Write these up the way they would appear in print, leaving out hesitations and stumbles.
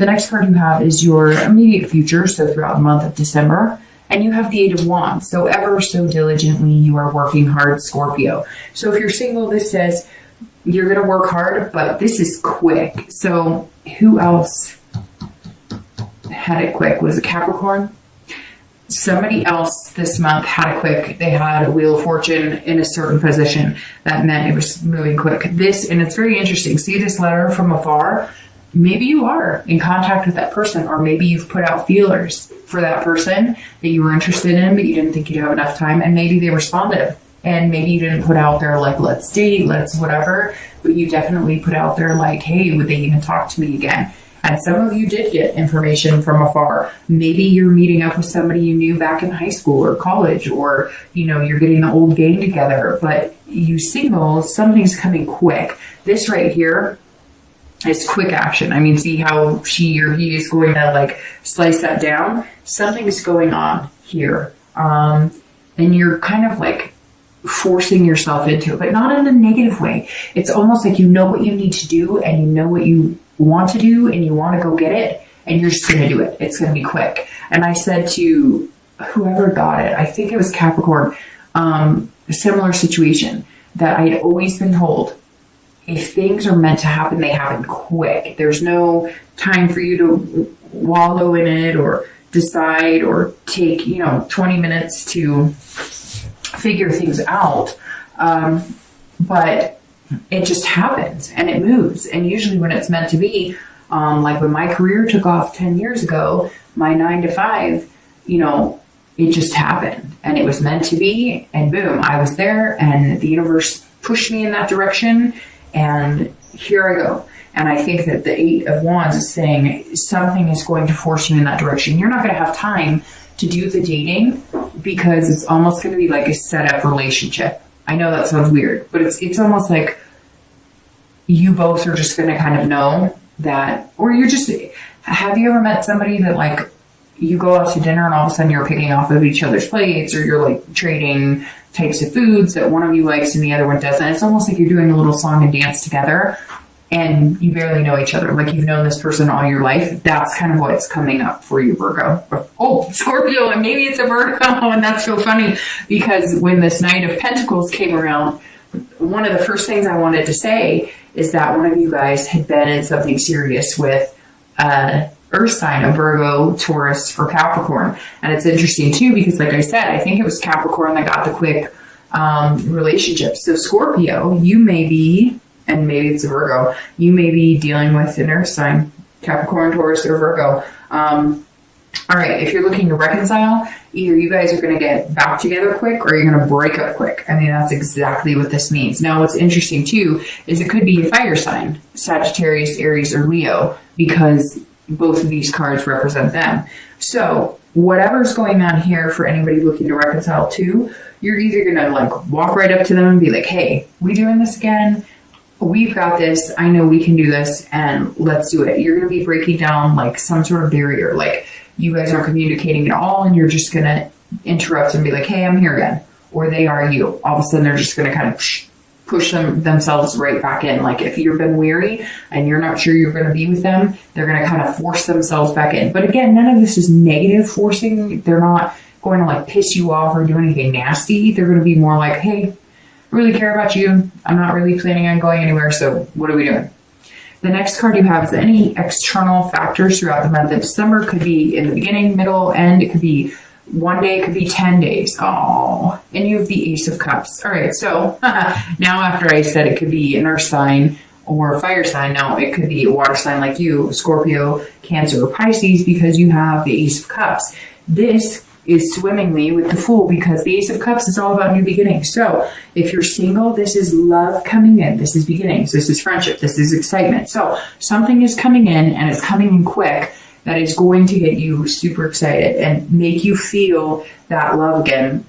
The next card you have is your immediate future, so throughout the month of December. And you have the Eight of Wands. So ever so diligently, you are working hard, Scorpio. So if you're single, this says you're going to work hard, but this is quick. So who else had it quick? Was it Capricorn? Somebody else this month had it quick. They had a Wheel of Fortune in a certain position. That meant it was moving quick. And it's very interesting. See this letter from afar? Maybe you are in contact with that person, or maybe you've put out feelers for that person that you were interested in, but you didn't think you'd have enough time, and maybe they responded. And maybe you didn't put out there like, let's date, let's whatever, but you definitely put out there like, hey, would they even talk to me again? And some of you did get information from afar. Maybe you're meeting up with somebody you knew back in high school or college, or, you're getting the old gang together, but you singles, something's coming quick. This right here is quick action. I mean, see how she or he is going to like slice that down? Something is going on here. And you're kind of like forcing yourself into it, but not in a negative way. It's almost like you know what you need to do, and you know what you want to do, and you want to go get it, and you're just going to do it. It's going to be quick. And I said to whoever got it, I think it was Capricorn, a similar situation, that I had always been told, if things are meant to happen, they happen quick. There's no time for you to wallow in it or decide or take, 20 minutes to figure things out. But it just happens and it moves. And usually when it's meant to be, like when my career took off 10 years ago, my 9 to 5, it just happened and it was meant to be. And boom, I was there and the universe pushed me in that direction. And here I go. And I think that the Eight of Wands is saying something is going to force you in that direction. You're not going to have time to do the dating because it's almost going to be like a set up relationship. I know that sounds weird, but it's almost like you both are just going to kind of know that, or have you ever met somebody that like you go out to dinner and all of a sudden you're picking off of each other's plates, or you're like trading types of foods that one of you likes and the other one doesn't. It's almost like you're doing a little song and dance together and you barely know each other. Like you've known this person all your life. That's kind of what's coming up for you, Virgo. Oh, Scorpio, and maybe it's a Virgo. And that's so funny because when this Knight of Pentacles came around, one of the first things I wanted to say is that one of you guys had been in something serious with Earth sign, a Virgo, Taurus, or Capricorn. And it's interesting too, because like I said, I think it was Capricorn that got the quick relationship. So Scorpio, you may be, and maybe it's a Virgo, you may be dealing with an Earth sign, Capricorn, Taurus, or Virgo. All right, if you're looking to reconcile, either you guys are going to get back together quick or you're going to break up quick. I mean, that's exactly what this means. Now, what's interesting too is it could be a fire sign, Sagittarius, Aries, or Leo, because both of these cards represent them. So whatever's going on here for anybody looking to reconcile too, you're either going to like walk right up to them and be like, hey, we doing this again? We've got this. I know we can do this and let's do it. You're going to be breaking down like some sort of barrier. Like you guys aren't communicating at all and you're just going to interrupt and be like, hey, I'm here again. Or they are you. All of a sudden they're just going to kind of push themselves right back in. Like if you've been weary and you're not sure you're going to be with them, they're going to kind of force themselves back in. But again, none of this is negative forcing. They're not going to like piss you off or do anything nasty. They're going to be more like, hey, I really care about you. I'm not really planning on going anywhere. So what are we doing? The next card you have is any external factors throughout the month of December. Could be in the beginning, middle, end. It could be 1 day, it could be 10 days. Oh, and you have the Ace of Cups. All right, so now after I said it could be an earth sign or a fire sign, now it could be a water sign like you, Scorpio, Cancer, or Pisces, because you have the Ace of Cups. This is swimmingly with the Fool because the Ace of Cups is all about new beginnings. So if you're single, this is love coming in. This is beginnings. This is friendship. This is excitement. So something is coming in and it's coming in quick that is going to get you super excited and make you feel that love again.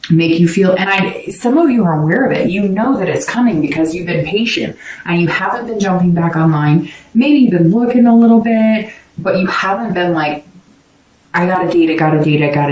Make you feel, and some of you are aware of it. You know that it's coming because you've been patient and you haven't been jumping back online. Maybe you've been looking a little bit, but you haven't been like, I gotta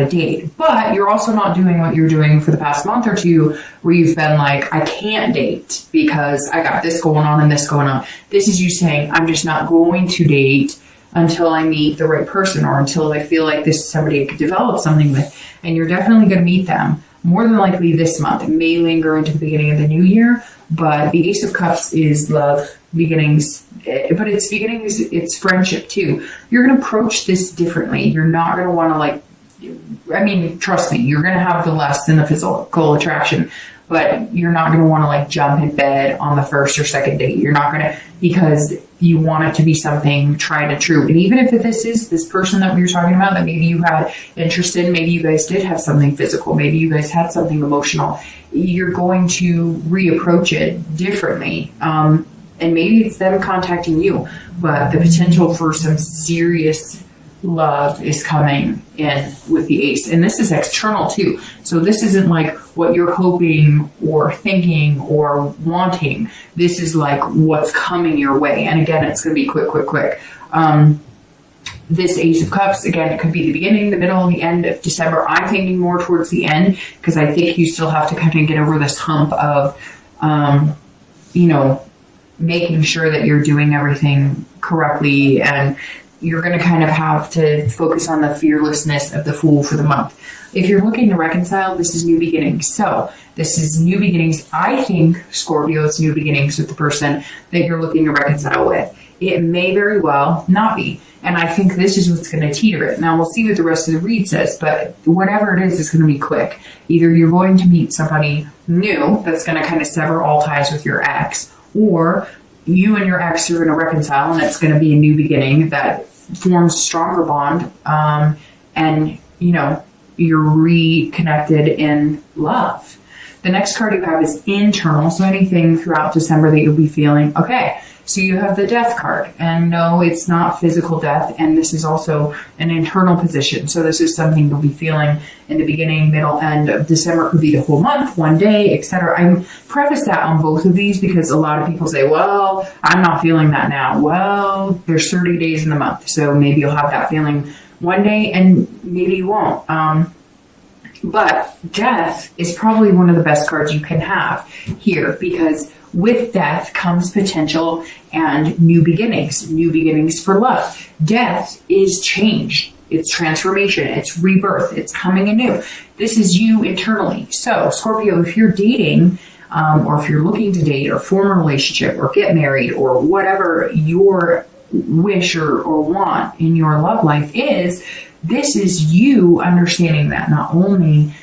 date. But you're also not doing what you're doing for the past month or two where you've been like, I can't date because I got this going on and this going on. This is you saying, I'm just not going to date until I meet the right person, or until I feel like this is somebody I could develop something with. And you're definitely going to meet them more than likely this month. It may linger into the beginning of the new year, but the Ace of Cups is love, beginnings, but it's beginnings, it's friendship too. You're going to approach this differently. You're not going to want to trust me, you're going to have the lust and the physical attraction, but you're not going to want to jump in bed on the first or second date. You're not going to, because you want it to be something tried and true. And even if this is this person that we were talking about, that maybe you had interest in, maybe you guys did have something physical, maybe you guys had something emotional, you're going to reapproach it differently. And maybe it's them contacting you, but the potential for some serious love is coming in with the Ace. And this is external too. So this isn't like what you're hoping or thinking or wanting. This is like what's coming your way. And again, it's going to be quick. This Ace of Cups, again, it could be the beginning, the middle, and the end of December. I'm thinking more towards the end, because I think you still have to kind of get over this hump of, making sure that you're doing everything correctly, and you're going to kind of have to focus on the fearlessness of the Fool for the month. If you're looking to reconcile, this is new beginnings. So this is new beginnings. I think, Scorpio, it's new beginnings with the person that you're looking to reconcile with. It may very well not be. And I think this is what's going to teeter it. Now, we'll see what the rest of the read says, but whatever it is, it's going to be quick. Either you're going to meet somebody new that's going to kind of sever all ties with your ex, or you and your ex are going to reconcile, and it's going to be a new beginning that forms a stronger bond, and you're reconnected in love. The next card you have is internal, so anything throughout December that you'll be feeling. Okay, so you have the Death card, and no, it's not physical death, and this is also an internal position. So this is something you'll be feeling in the beginning, middle, end of December. It could be the whole month, one day, etc. I preface that on both of these because a lot of people say, well, I'm not feeling that now. Well, there's 30 days in the month, so maybe you'll have that feeling one day and maybe you won't. But Death is probably one of the best cards you can have here, because with death comes potential and new beginnings for love. Death is change. It's transformation. It's rebirth. It's coming anew. This is you internally. So, Scorpio, if you're dating, or if you're looking to date or form a relationship or get married or whatever your wish or want in your love life is, this is you understanding that not only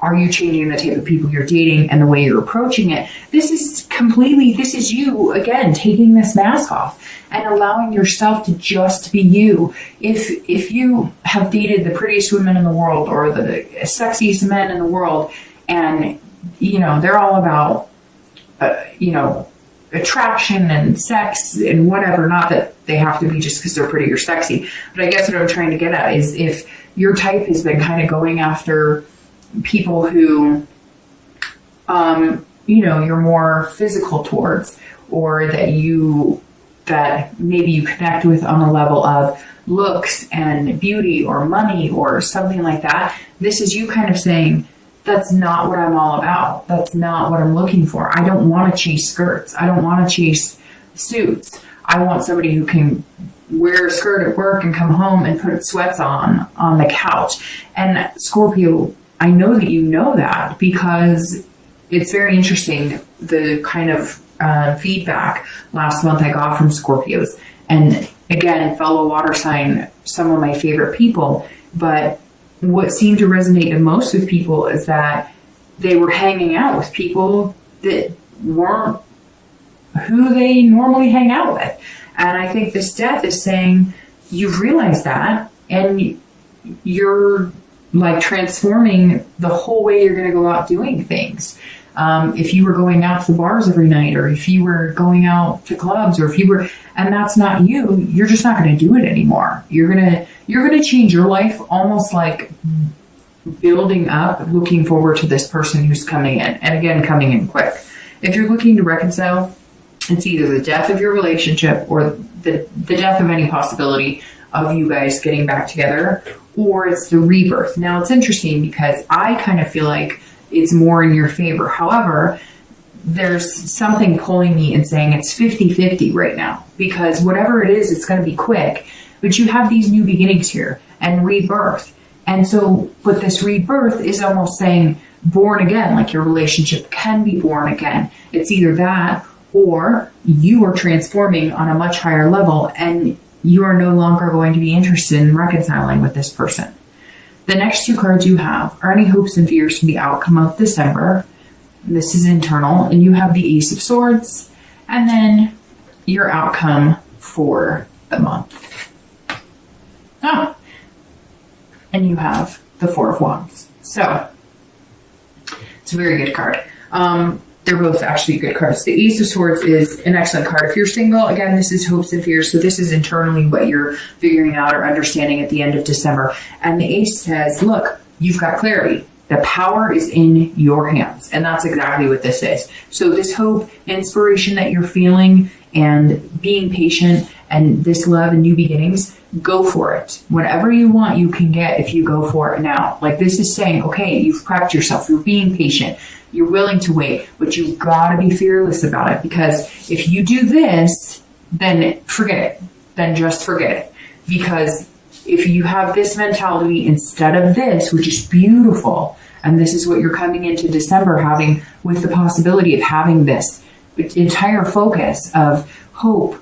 are you changing the type of people you're dating and the way you're approaching it, this is you, again, taking this mask off and allowing yourself to just be you. If you have dated the prettiest women in the world or the sexiest men in the world, and, they're all about, attraction and sex and whatever, not that they have to be just because they're pretty or sexy, but I guess what I'm trying to get at is if your type has been kind of going after people who, you're more physical towards, or that maybe you connect with on a level of looks and beauty or money or something like that, this is you kind of saying, that's not what I'm all about. That's not what I'm looking for. I don't want to chase skirts. I don't want to chase suits. I want somebody who can wear a skirt at work and come home and put sweats on the couch. And Scorpio, I know that you know that, because it's very interesting, the kind of feedback last month I got from Scorpios. And again, fellow water sign, some of my favorite people, but what seemed to resonate the most with people is that they were hanging out with people that weren't who they normally hang out with. And I think this Death is saying, you've realized that, and you're transforming the whole way you're going to go out doing things. If you were going out to the bars every night, or if you were going out to clubs, or if you were, and that's not you, you're just not going to do it anymore. You're going to change your life, almost like building up, looking forward to this person who's coming in, and again, coming in quick. If you're looking to reconcile, it's either the death of your relationship or the death of any possibility of you guys getting back together, or it's the rebirth. Now, it's interesting because I kind of feel like it's more in your favor. However, there's something pulling me and saying it's 50-50 right now, because whatever it is, it's going to be quick. but you have these new beginnings here and rebirth. And so, but this rebirth is almost saying born again, like your relationship can be born again. It's either that or you are transforming on a much higher level and you are no longer going to be interested in reconciling with this person. The next two cards you have are any hopes and fears from the outcome of December. This is internal, and you have the Ace of Swords, and then your outcome for the month. And you have the Four of Wands. So, it's a very good card. They're both actually good cards. The Ace of Swords is an excellent card. If you're single, again, this is hopes and fears. So this is internally what you're figuring out or understanding at the end of December. And the Ace says, look, you've got clarity. The power is in your hands. And that's exactly what this is. So this hope, inspiration that you're feeling and being patient and this love and new beginnings, go for it. Whatever you want, you can get if you go for it now. Like this is saying, okay, you've prepped yourself. You're being patient. You're willing to wait, but you've got to be fearless about it, because if you do this, then forget it. Then just forget it. Because if you have this mentality instead of this, which is beautiful, and this is what you're coming into December having, with the possibility of having this entire focus of hope,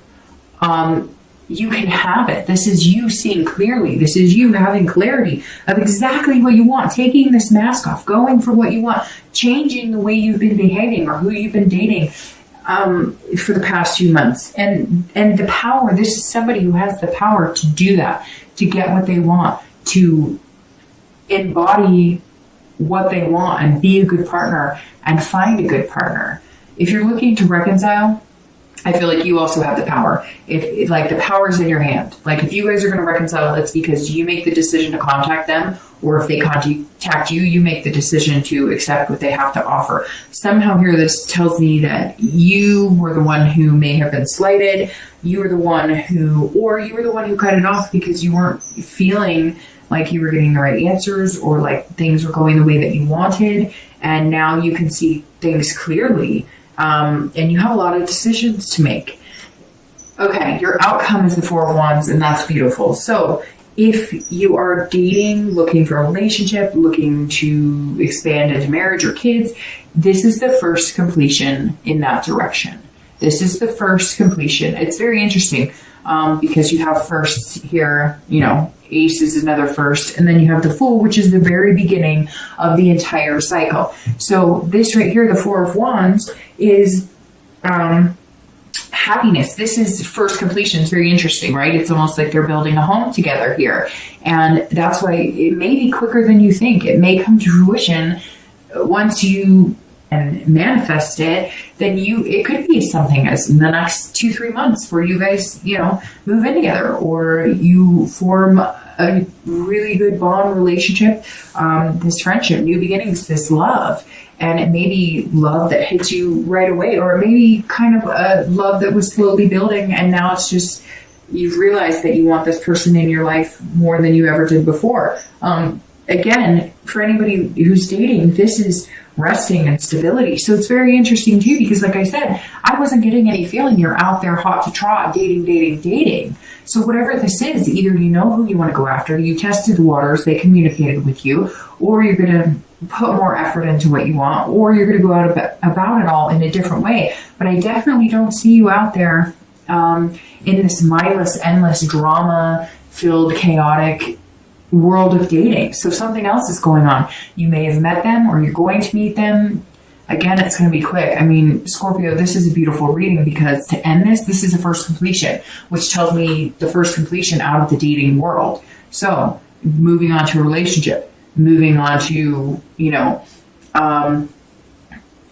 you can have it. This is you seeing clearly. This is you having clarity of exactly what you want, taking this mask off, going for what you want, changing the way you've been behaving or who you've been dating for the past few months. And the power, this is somebody who has the power to do that, to get what they want, to embody what they want and be a good partner and find a good partner. If you're looking to reconcile, I feel like you also have the power. If like the power is in your hand. Like if you guys are going to reconcile, it's because you make the decision to contact them, or if they contact you, you make the decision to accept what they have to offer. Somehow here, this tells me that you were the one who may have been slighted. You were the one who cut it off because you weren't feeling like you were getting the right answers or like things were going the way that you wanted. And now you can see things clearly. And you have a lot of decisions to make. Okay, your outcome is the Four of Wands, and that's beautiful. So if you are dating, looking for a relationship, looking to expand into marriage or kids, this is the first completion in that direction. This is the first completion. It's very interesting because you have firsts here, Ace is another first, and then you have the Fool, which is the very beginning of the entire cycle. So this right here, the Four of Wands, is happiness. This is first completion. It's very interesting, right? It's almost like they're building a home together here. And that's why it may be quicker than you think. It may come to fruition once you and manifest it, then it could be something as in the next 2-3 months where you guys, move in together, or you form a really good bond relationship, this friendship, new beginnings, this love. And it may be love that hits you right away, or it may be kind of a love that was slowly building, and now it's just, you've realized that you want this person in your life more than you ever did before. Again, for anybody who's dating, this is resting and stability. So it's very interesting too, because like I said, I wasn't getting any feeling you're out there hot to trot, dating. So whatever this is, either you know who you want to go after, you tested the waters, they communicated with you, or you're going to put more effort into what you want, or you're going to go out about it all in a different way. But I definitely don't see you out there in this mindless, endless, drama-filled, chaotic world of dating. So something else is going on. You may have met them, or you're going to meet them. Again, it's going to be quick. I mean, Scorpio, this is a beautiful reading, because to end this is a first completion, which tells me the first completion out of the dating world. So moving on to a relationship, moving on to,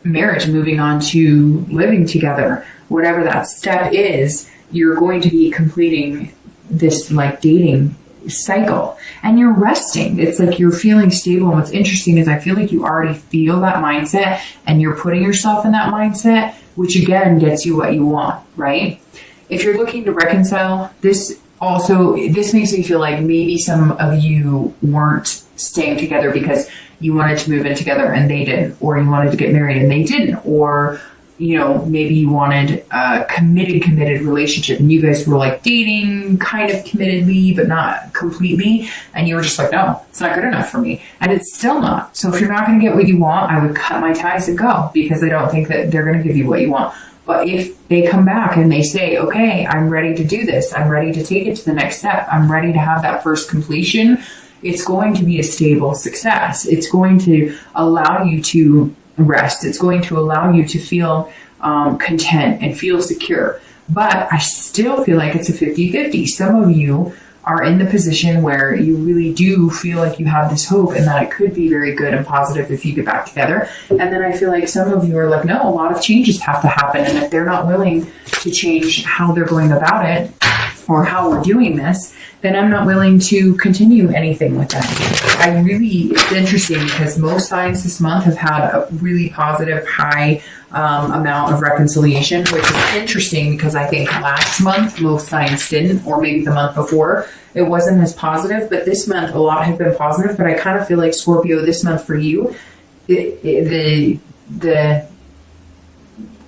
marriage, moving on to living together, whatever that step is, you're going to be completing this like dating cycle, and you're resting. It's like you're feeling stable. And what's interesting is I feel like you already feel that mindset, and you're putting yourself in that mindset, which again gets you what you want, right? If you're looking to reconcile, this makes me feel like maybe some of you weren't staying together because you wanted to move in together and they didn't, or you wanted to get married and they didn't, or maybe you wanted a committed relationship, and you guys were like dating kind of committedly, but not completely. And you were just like, no, it's not good enough for me. And it's still not. So if you're not going to get what you want, I would cut my ties and go, because I don't think that they're going to give you what you want. But if they come back and they say, okay, I'm ready to do this, I'm ready to take it to the next step, I'm ready to have that first completion, it's going to be a stable success. It's going to allow you to rest. It's going to allow you to feel content and feel secure. But I still feel like it's a 50-50. Some of you are in the position where you really do feel like you have this hope and that it could be very good and positive if you get back together. And then I feel like some of you are like, no, a lot of changes have to happen. And if they're not willing to change how they're going about it or how we're doing this, then I'm not willing to continue anything with that. It's interesting because most signs this month have had a really positive, high amount of reconciliation, which is interesting because I think last month most signs didn't, or maybe the month before it wasn't as positive, but this month a lot have been positive. But I kind of feel like, Scorpio, this month for you, the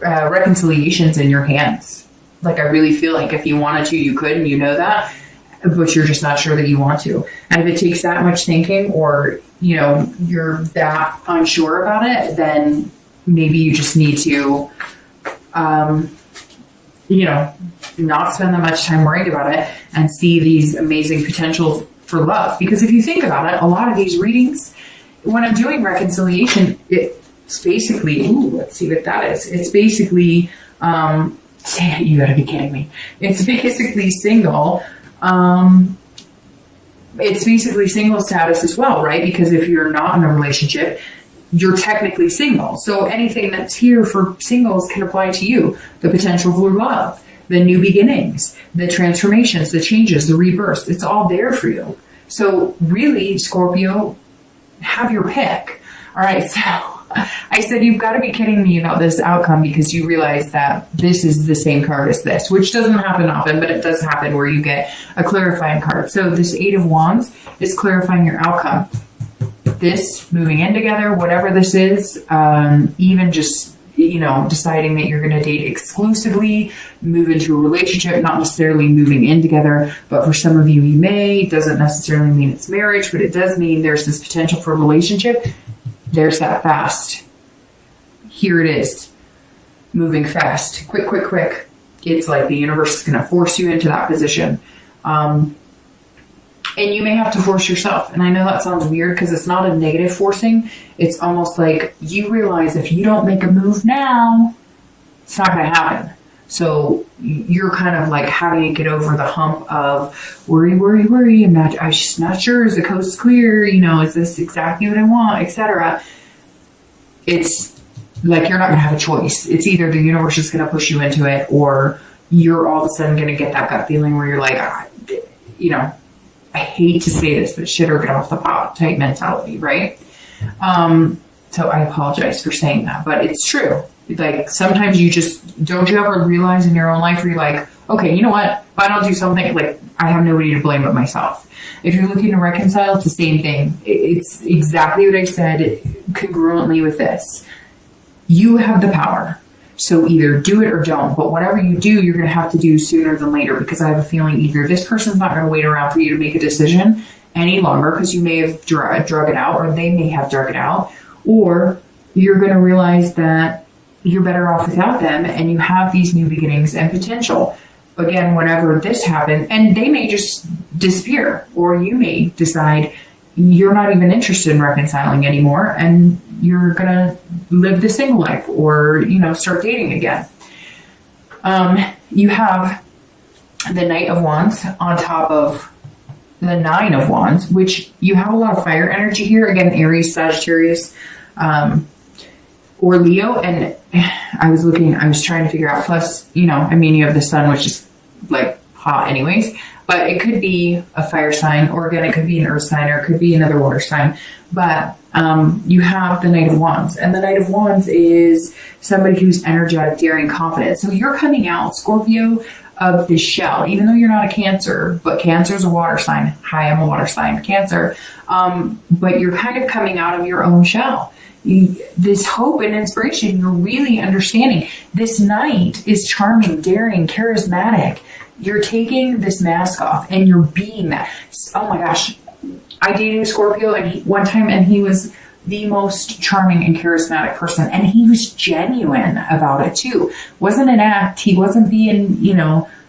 reconciliation's in your hands. Like, I really feel like if you wanted to, you could, and you know that, but you're just not sure that you want to. And if it takes that much thinking, or, you're that unsure about it, then maybe you just need to, not spend that much time worried about it and see these amazing potentials for love. Because if you think about it, a lot of these readings, when I'm doing reconciliation, it's basically, let's see what that is. It's basically, you gotta be kidding me. It's basically single. It's basically single status as well, right? Because if you're not in a relationship, you're technically single. So anything that's here for singles can apply to you. The potential for love, the new beginnings, the transformations, the changes, the rebirths. It's all there for you. So really, Scorpio, have your pick. All right, so I said, you've got to be kidding me about this outcome, because you realize that this is the same card as this, which doesn't happen often, but it does happen where you get a clarifying card. So this 8 of Wands is clarifying your outcome. This moving in together, whatever this is, even just, deciding that you're going to date exclusively, move into a relationship, not necessarily moving in together, but for some of you, you may. It doesn't necessarily mean it's marriage, but it does mean there's this potential for a relationship. There's that fast. Here it is. Moving fast. Quick, quick, quick. It's like the universe is going to force you into that position. And you may have to force yourself. And I know that sounds weird because it's not a negative forcing. It's almost like you realize if you don't make a move now, it's not going to happen. So you're kind of like having to get over the hump of worry. I'm just not sure. Is the coast clear? Is this exactly what I want, etc. It's like you're not going to have a choice. It's either the universe is going to push you into it, or you're all of a sudden going to get that gut feeling where you're like, I hate to say this, but shit or get off the pot type mentality, right? So I apologize for saying that, but it's true. Like, sometimes you don't you ever realize in your own life where you're like, okay, you know what? If I don't do something, like, I have nobody to blame but myself. If you're looking to reconcile, it's the same thing. It's exactly what I said congruently with this. You have the power. So either do it or don't. But whatever you do, you're going to have to do sooner than later, because I have a feeling either this person's not going to wait around for you to make a decision any longer because you may have drug it out, or they may have drug it out, or you're going to realize that you're better off without them and you have these new beginnings and potential. Again, whenever this happens, and they may just disappear, or you may decide you're not even interested in reconciling anymore and you're going to live the single life, or, start dating again. You have the Knight of Wands on top of the 9 of Wands, which you have a lot of fire energy here. Again, Aries, Sagittarius, or Leo. And I was trying to figure out, plus, you have the sun, which is like hot anyways, but it could be a fire sign, or again, it could be an earth sign, or it could be another water sign. But you have the Knight of Wands, and the Knight of Wands is somebody who's energetic, daring, confident. So you're coming out, Scorpio, of this shell, even though you're not a Cancer, but Cancer is a water sign. Hi, I'm a water sign, Cancer. But you're kind of coming out of your own shell. this hope and inspiration. You're really understanding. This Knight is charming, daring, charismatic. You're taking this mask off and you're being that. Oh my gosh. I dated a Scorpio one time and he was the most charming and charismatic person. And he was genuine about it too. Wasn't an act. He wasn't being,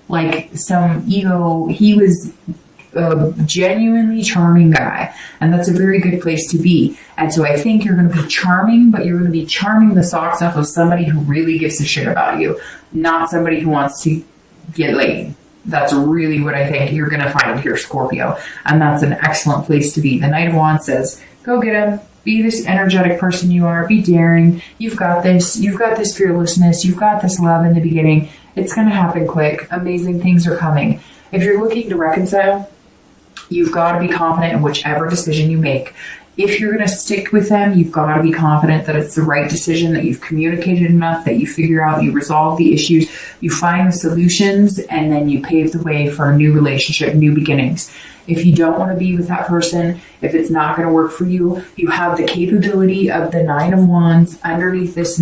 like some ego. He was a genuinely charming guy. And that's a very good place to be. And so I think you're going to be charming, but you're going to be charming the socks off of somebody who really gives a shit about you, not somebody who wants to get laid. That's really what I think you're going to find here, Scorpio. And that's an excellent place to be. The Knight of Wands says, go get him. Be this energetic person you are. Be daring. You've got this. You've got this fearlessness. You've got this love in the beginning. It's going to happen quick. Amazing things are coming. If you're looking to reconcile, you've got to be confident in whichever decision you make. If you're going to stick with them, you've got to be confident that it's the right decision, that you've communicated enough, that you figure out, you resolve the issues, you find the solutions, and then you pave the way for a new relationship, new beginnings. If you don't want to be with that person, if it's not going to work for you, you have the capability of the Nine of Wands underneath this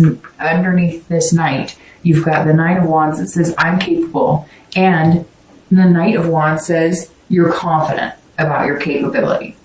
Knight. You've got the Nine of Wands that says, I'm capable. And the Knight of Wands says, you're confident about your capability.